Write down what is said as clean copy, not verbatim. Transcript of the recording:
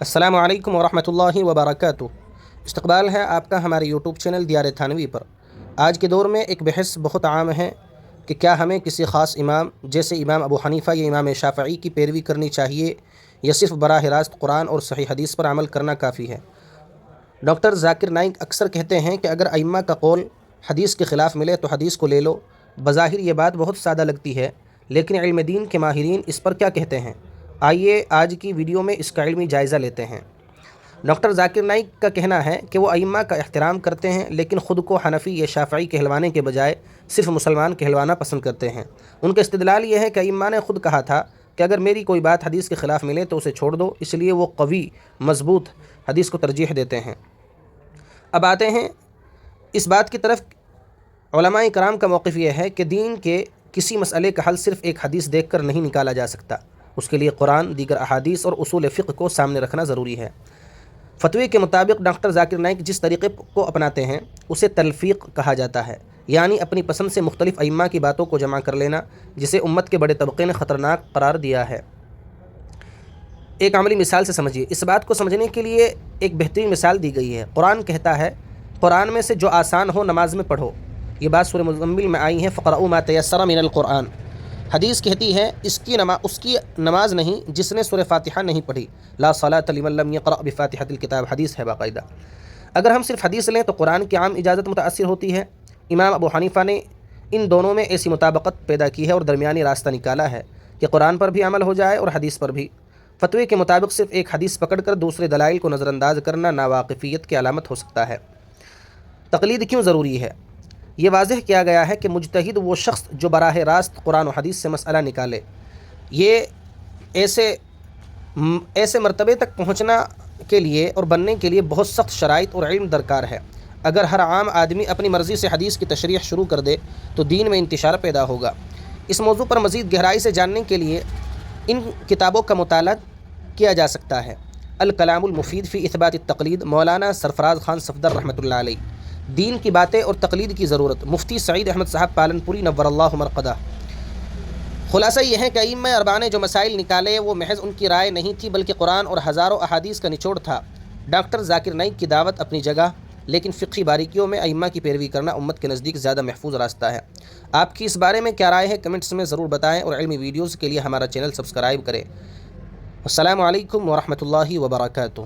السلام علیکم ورحمۃ اللہ وبرکاتہ۔ استقبال ہے آپ کا ہمارے یوٹیوب چینل دیار تھانوی پر۔ آج کے دور میں ایک بحث بہت عام ہے کہ کیا ہمیں کسی خاص امام جیسے امام ابو حنیفہ یا امام شافعی کی پیروی کرنی چاہیے یا صرف براہ راست قرآن اور صحیح حدیث پر عمل کرنا کافی ہے۔ ڈاکٹر ذاکر نائک اکثر کہتے ہیں کہ اگر ائمہ کا قول حدیث کے خلاف ملے تو حدیث کو لے لو۔ بظاہر یہ بات بہت سادہ لگتی ہے، لیکن علم دین کے ماہرین اس پر کیا کہتے ہیں؟ آئیے آج کی ویڈیو میں اس کا علمی جائزہ لیتے ہیں۔ ڈاکٹر ذاکر نائک کا کہنا ہے کہ وہ ائمہ کا احترام کرتے ہیں، لیکن خود کو حنفی یا شافعی کہلوانے کے بجائے صرف مسلمان کہلوانا پسند کرتے ہیں۔ ان کا استدلال یہ ہے کہ ائمہ نے خود کہا تھا کہ اگر میری کوئی بات حدیث کے خلاف ملے تو اسے چھوڑ دو، اس لیے وہ قوی مضبوط حدیث کو ترجیح دیتے ہیں۔ اب آتے ہیں اس بات کی طرف۔ علماء کرام کا موقف یہ ہے کہ دین کے کسی مسئلے کا حل صرف ایک حدیث دیکھ کر نہیں نکالا جا سکتا، اس کے لیے قرآن، دیگر احادیث اور اصول فقہ کو سامنے رکھنا ضروری ہے۔ فتوی کے مطابق ڈاکٹر ذاکر نائک جس طریقے کو اپناتے ہیں اسے تلفیق کہا جاتا ہے، یعنی اپنی پسند سے مختلف ائمہ کی باتوں کو جمع کر لینا، جسے امت کے بڑے طبقے نے خطرناک قرار دیا ہے۔ ایک عملی مثال سے سمجھیے۔ اس بات کو سمجھنے کے لیے ایک بہترین مثال دی گئی ہے۔ قرآن کہتا ہے، قرآن میں سے جو آسان ہو نماز میں پڑھو۔ یہ بات سورہ مزمل میں آئی ہے، فقرؤوا ما تیسر من القرآن۔ حدیث کہتی ہے اس کی نماز نہیں جس نے سورہ فاتحہ نہیں پڑھی، لا صلاۃ لمن لم یقرأ بفاتحۃ الکتاب، حدیث ہے باقاعدہ۔ اگر ہم صرف حدیث لیں تو قرآن کی عام اجازت متاثر ہوتی ہے۔ امام ابو حنیفہ نے ان دونوں میں ایسی مطابقت پیدا کی ہے اور درمیانی راستہ نکالا ہے کہ قرآن پر بھی عمل ہو جائے اور حدیث پر بھی۔ فتوی کے مطابق صرف ایک حدیث پکڑ کر دوسرے دلائل کو نظر انداز کرنا ناواقفیت کی علامت ہو سکتا ہے۔ تقلید کیوں ضروری ہے؟ یہ واضح کیا گیا ہے کہ مجتہد وہ شخص جو براہ راست قرآن و حدیث سے مسئلہ نکالے۔ یہ ایسے مرتبے تک پہنچنا کے لیے اور بننے کے لیے بہت سخت شرائط اور علم درکار ہے۔ اگر ہر عام آدمی اپنی مرضی سے حدیث کی تشریح شروع کر دے تو دین میں انتشار پیدا ہوگا۔ اس موضوع پر مزید گہرائی سے جاننے کے لیے ان کتابوں کا مطالعہ کیا جا سکتا ہے۔ الکلام المفید فی اثبات التقلید، مولانا سرفراز خان صفدر رحمۃ اللہ علیہ۔ دین کی باتیں اور تقلید کی ضرورت، مفتی سعید احمد صاحب پالنپوری نور اللہ مرقدہ۔ خلاصہ یہ ہے کہ ائمہ اربعہ نے جو مسائل نکالے وہ محض ان کی رائے نہیں تھی، بلکہ قرآن اور ہزاروں احادیث کا نچوڑ تھا۔ ڈاکٹر ذاکر نائک کی دعوت اپنی جگہ، لیکن فقہی باریکیوں میں ائمہ کی پیروی کرنا امت کے نزدیک زیادہ محفوظ راستہ ہے۔ آپ کی اس بارے میں کیا رائے ہے؟ کمنٹس میں ضرور بتائیں اور علمی ویڈیوز کے لیے ہمارا چینل سبسکرائب کریں۔ السلام علیکم ورحمۃ اللہ وبرکاتہ۔